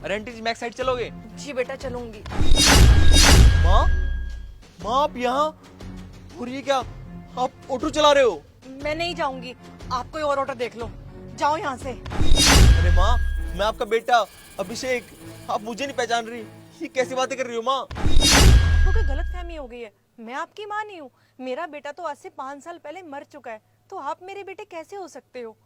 अरे आंटी जी back side चलोगे? जी बेटा चलूंगी। माँ, माँ आप यहाँ? और ये क्या, आप ऑटो चला रहे हो? मैं नहीं जाऊंगी, आप कोई और ऑटो देख लो, जाओ यहाँ से। अरे माँ, मैं आपका बेटा अभिषेक, आप मुझे नहीं पहचान रही? ये कैसी बातें कर रही हो माँ? आपको कोई गलत फहमी हो गई है, मैं आपकी माँ नहीं हूँ। मेरा बेटा तो आज से 5 साल पहले मर चुका है, तो आप मेरे बेटे कैसे हो सकते हो?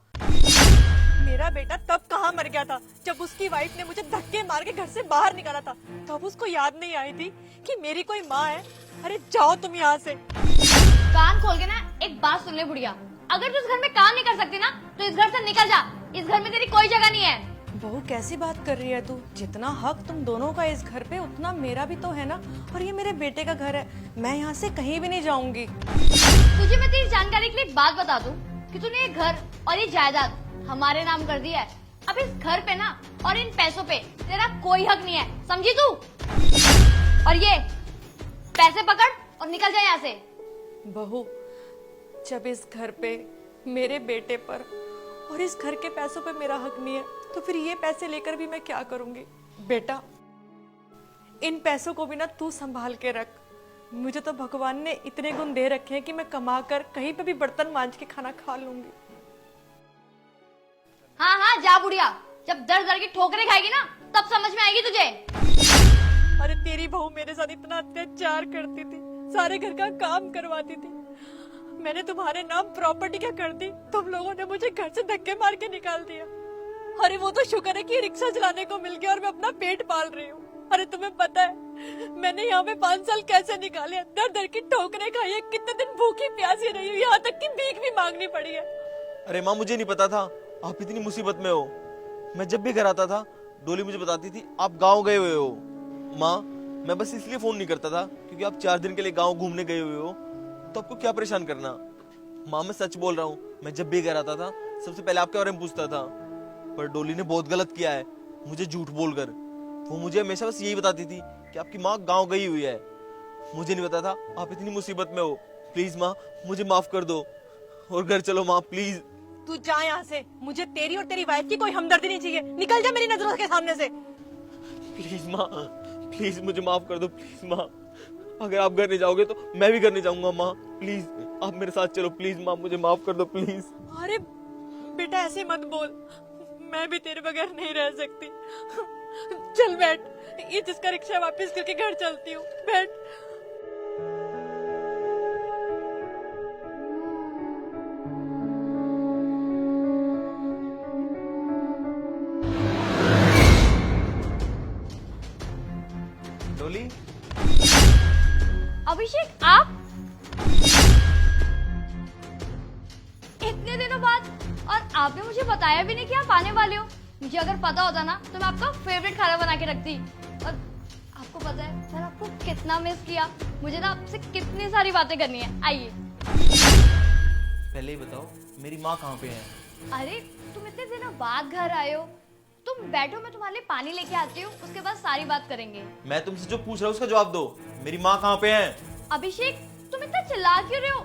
मेरा बेटा तब कहाँ मर गया था जब उसकी वाइफ ने मुझे धक्के मार के घर से बाहर निकाला था। तब उसको याद नहीं आई थी कि मेरी कोई माँ है। अरे जाओ तुम यहाँ से। कान खोल के ना एक बात सुन ले बुढ़िया, अगर तू इस घर में काम नहीं कर सकती ना तो इस घर से निकल जा। इस घर में तेरी कोई जगह नहीं है। बहू कैसी बात कर रही है तू? जितना हक तुम दोनों का इस घर पे उतना मेरा भी तो है ना। और ये मेरे बेटे का घर है, मैं यहाँ से कहीं भी नहीं जाऊंगी। तुझे मैं तेरी जानकारी के लिए एक बात बता दूं कि तूने ये घर और ये जायदाद हमारे नाम कर दिया है। अब इस घर पे ना और इन पैसों पे तेरा कोई हक नहीं है, समझी तू? और ये पैसे पकड़ और निकल जा यहाँ से। बहू, जब इस घर पे मेरे बेटे पर और इस घर के पैसों पे मेरा हक नहीं है, तो फिर ये पैसे लेकर भी मैं क्या करूंगी? बेटा, इन पैसों को भी ना तू संभाल के रख। मुझे तो भगवान ने इतने गुण दे रखे हैं कि मैं कमा कर कहीं पे भी बर्तन मांज के खाना खा लूंगी। हाँ हाँ जा बुढ़िया, जब दर दर की ठोकरें खाएगी ना तब समझ में आएगी तुझे। अरे तेरी बहू मेरे साथ इतना अत्याचार करती थी, सारे घर का काम करवाती थी। मैंने तुम्हारे नाम प्रॉपर्टी क्या कर दी? तुम लोगों ने मुझे घर से धक्के मार के निकाल दिया। अरे वो तो शुक्र है कि रिक्शा चलाने को मिल गया और मैं अपना पेट पाल रही हूँ। अरे तुम्हें पता है मैंने यहाँ पे 5 साल कैसे निकाले? दर दर की ठोकरें खाई है, कितने दिन भूखी प्यासी रही हूँ, यहाँ तक कि भीख भी मांगनी पड़ी है। अरे माँ, मुझे नहीं पता था आप इतनी मुसीबत में हो। मैं जब भी घर आता था डोली मुझे बताती थी आप गांव गए हुए हो। माँ, मैं बस इसलिए फोन नहीं करता था क्योंकि आप 4 दिन के लिए गांव घूमने गए हुए हो, तो आपको क्या परेशान करना। माँ मैं सच बोल रहा हूँ, मैं जब भी घर आता था सबसे पहले आपके बारे में पूछता था। पर डोली ने बहुत गलत किया है मुझे झूठ बोलकर। वो मुझे हमेशा बस यही बताती थी कि आपकी माँ गांव गई हुई है। मुझे नहीं पता था आप इतनी मुसीबत में हो। प्लीज माँ, मुझे माफ कर दो और घर चलो माँ, प्लीज। तू जा यहाँ से, मुझे तेरी और तेरी वाइफ की कोई हमदर्दी नहीं चाहिए। निकल जा मेरी नजरों के सामने से। प्लीज माँ, प्लीज मुझे माफ कर दो प्लीज माँ। अगर आप घर नहीं जाओगे तो मैं भी घर नहीं जाऊंगा माँ। प्लीज आप मेरे साथ चलो प्लीज माँ, मुझे माफ कर दो प्लीज। अरे बेटा ऐसे मत बोल, मैं भी तेरे बगैर नहीं रह सकती। चल बैठ, ये जिसका रिक्शा वापस करके घर चलती हूँ। बैठ। डोली, अभिषेक आप इतने दिनों बाद, और आपने मुझे बताया भी नहीं कि आप आने वाले हो। मुझे अगर पता होता ना तो मैं आपका फेवरेट खाना बना के रखती। और आपको पता है मैंने आपको कितना मिस किया। मुझे ना आपसे कितनी सारी बातें करनी है। आइए। पहले ही बताओ मेरी माँ कहाँ पे है? अरे तुम इतने दिनों बाद घर आए हो, तुम बैठो, मैं तुम्हारे लिए पानी लेके आती हूँ, उसके बाद सारी बात करेंगे। मैं तुमसे जो पूछ रहा हूँ उसका जवाब दो। मेरी माँ कहाँ पे है? अभिषेक तुम इतना चिल्ला क्यों रहे हो?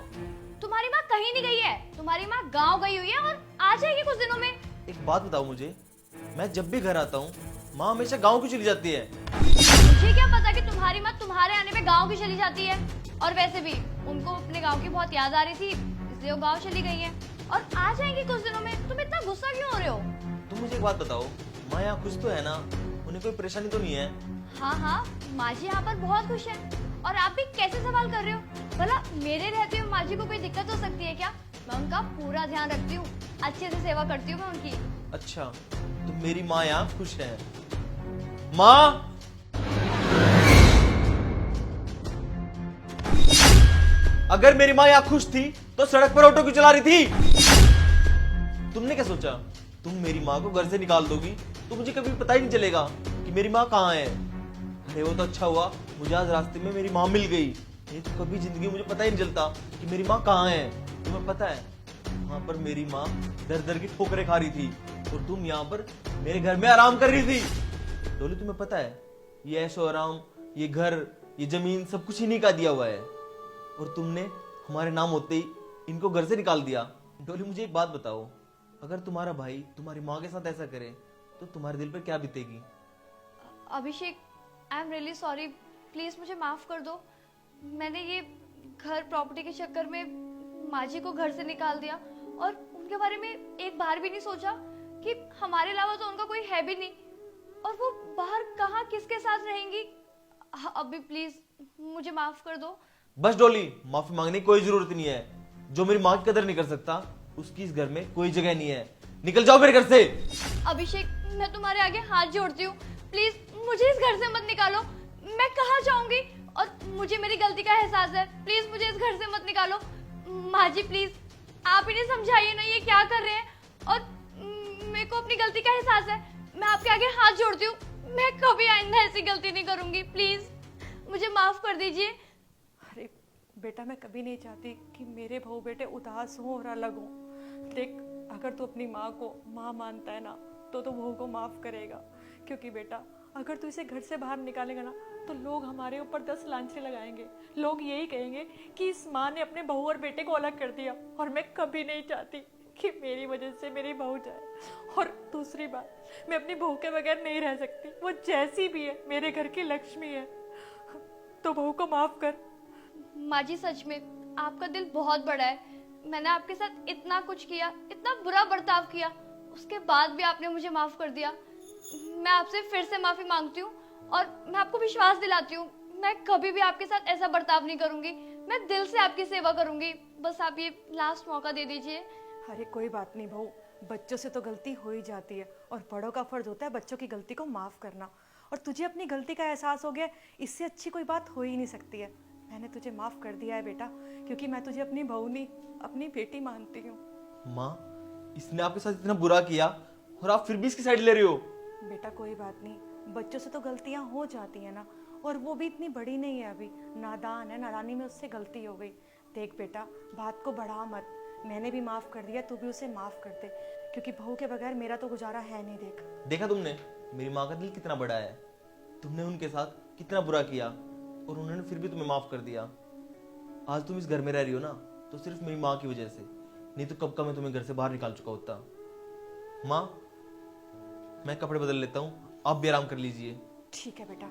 तुम्हारी माँ कहीं नहीं गई है, तुम्हारी माँ गाँव गई हुई है और आ जाएगी कुछ दिनों में। एक बात बताओ मुझे, मैं जब भी घर आता हूँ माँ हमेशा गाँव क्यों चली जाती है? मुझे क्या पता कि तुम्हारी माँ तुम्हारे आने पे गाँव की चली जाती है। और वैसे भी उनको अपने गाँव की बहुत याद आ रही थी, इसलिए वो गाँव चली गई है और आ जाएंगी कुछ दिनों में। तुम इतना गुस्सा क्यों हो रहे हो? तुम मुझे एक बात बताओ, माँ यहाँ खुश तो है ना? उन्हें कोई परेशानी तो नहीं है? हाँ हाँ, माँ जी यहाँ पर बहुत खुश है। और आप भी कैसे सवाल कर रहे हो? भला मेरे रहते हुए माँ जी को कोई दिक्कत हो सकती है क्या? मैं उनका पूरा ध्यान रखती हूँ, अच्छे से सेवा करती हूँ मैं उनकी। अच्छा, तो मेरी माँ यहाँ खुश है। माँ, अगर मेरी माँ यहाँ खुश थी तो सड़क पर ऑटो क्यों चला रही थी? तुमने क्या सोचा तुम मेरी माँ को घर से निकाल दोगी तो मुझे कभी पता ही नहीं चलेगा कि मेरी माँ कहाँ है? अरे वो तो अच्छा हुआ मुझे आज रास्ते में मेरी माँ मिल गई, नहीं तो कभी जिंदगी मुझे पता ही नहीं चलता कि मेरी माँ कहाँ है। तुम्हें पता है वहां पर मेरी माँ दर दर की ठोकरें खा रही थी और तुम यहाँ पर मेरे घर में आराम कर रही थी। डोली तुम्हें पता है ये ऐशो आराम, ये घर, ये जमीन सब कुछ इन्हीं का दिया हुआ है और तुमने हमारे नाम होते ही इनको घर से निकाल दिया। डोली मुझे एक बात बताओ, अगर तुम्हारा भाई तुम्हारी माँ के साथ ऐसा करे तो तुम्हारे दिल पर क्या बीतेगी? Abhishek, I am really sorry, please मुझे माफ कर दो। मैंने ये घर प्रॉपर्टी के चक्कर में माँ जी को घर से निकाल दिया और उनके बारे में एक बार भी नहीं सोचा कि हमारे अलावा तो उनका कोई है भी नहीं, और वो बाहर कहाँ किसके साथ रहेंगी। अभी प्लीज मुझे माफ कर दो। बस डॉली, माफी मांगने की कोई जरूरत नहीं है। जो मेरी माँ की कदर नहीं कर सकता उसकी इस घर में कोई जगह नहीं है। निकल जाओ मेरे घर से। अभिषेक, मैं तुम्हारे आगे हाथ जोड़ती हूँ, प्लीज मुझे इस घर से मत निकालो। मैं कहाँ जाऊंगी, और मुझे मेरी गलती का एहसास है, प्लीज मुझे इस घर से मत निकालो। माँ जी प्लीज, आप इन्हें समझाइए ना ये क्या कर रहे हैं, और मेरे को अपनी गलती का एहसास है। मैं आपके आगे हाथ जोड़ती हूँ, मैं कभी आइंदा ऐसी गलती नहीं करूंगी, प्लीज मुझे माफ कर दीजिए। अरे बेटा, मैं कभी नहीं चाहती कि मेरे बहू बेटे उदास हों और अलग हों। देख, अगर तू अपनी माँ को माँ मानता है ना तो बहू को माफ करेगा, क्योंकि बेटा अगर तू इसे घर से बाहर निकालेगा ना तो लोग हमारे ऊपर 10 लांछे लगाएंगे। लोग यही कहेंगे कि इस माँ ने अपने बहू और बेटे को अलग कर दिया, और मैं कभी नहीं चाहती कि मेरी वजह से मेरी बहू जाए। और दूसरी बात, मैं अपनी बहू के बगैर नहीं रह सकती। वो जैसी भी है मेरे घर की लक्ष्मी है, तो बहू को माफ कर। माँ जी सच में आपका दिल बहुत बड़ा है। मैंने आपके साथ इतना कुछ किया, इतना बुरा बर्ताव किया, उसके बाद भी आपने मुझे माफ कर दिया। मैं आपसे फिर से माफी मांगती हूँ, और मैं आपको विश्वास दिलाती हूँ मैं कभी भी आपके साथ ऐसा बर्ताव नहीं करूंगी। मैं दिल से आपकी सेवा करूंगी। बस आप ये लास्ट मौका दे दीजिए। अरे कोई बात नहीं बहू, बच्चों से तो गलती हो ही जाती है, और बड़ों का फर्ज होता है बच्चों की गलती को माफ करना। और तुझे अपनी गलती का एहसास हो गया, इससे अच्छी कोई बात हो ही नहीं सकती है। मैंने तुझे माफ कर दिया है बेटा, क्योंकि मैं तुझे अपनी बहू नहीं अपनी बेटी मानती हूँ। माँ, इसने आपके साथ इतना बुरा किया और आप फिर भी इसकी साइड ले रही हो। बेटा कोई बात नहीं, बच्चों से तो गलतियां हो जाती है ना, और वो भी इतनी बड़ी नहीं है, अभी नादान है, नादानी में उससे गलती हो गई। देख बेटा, बात को बढ़ा मत, मैंने भी माफ कर दिया, तू भी उसे माफ कर दे, क्योंकि बहू के बगैर मेरा तो गुजारा है नहीं। देखा तुमने मेरी माँ का दिल कितना बड़ा है। तुमने उनके साथ कितना बुरा किया और उन्होंने फिर भी तुम्हें माफ कर दिया। आज तुम इस घर में रह रही हो ना तो सिर्फ मेरी माँ की वजह से, नहीं तो कब का मैं तुम्हें घर से बाहर निकाल चुका होता। माँ, मैं कपड़े बदल लेता हूँ, आप भी आराम कर लीजिए। ठीक है बेटा।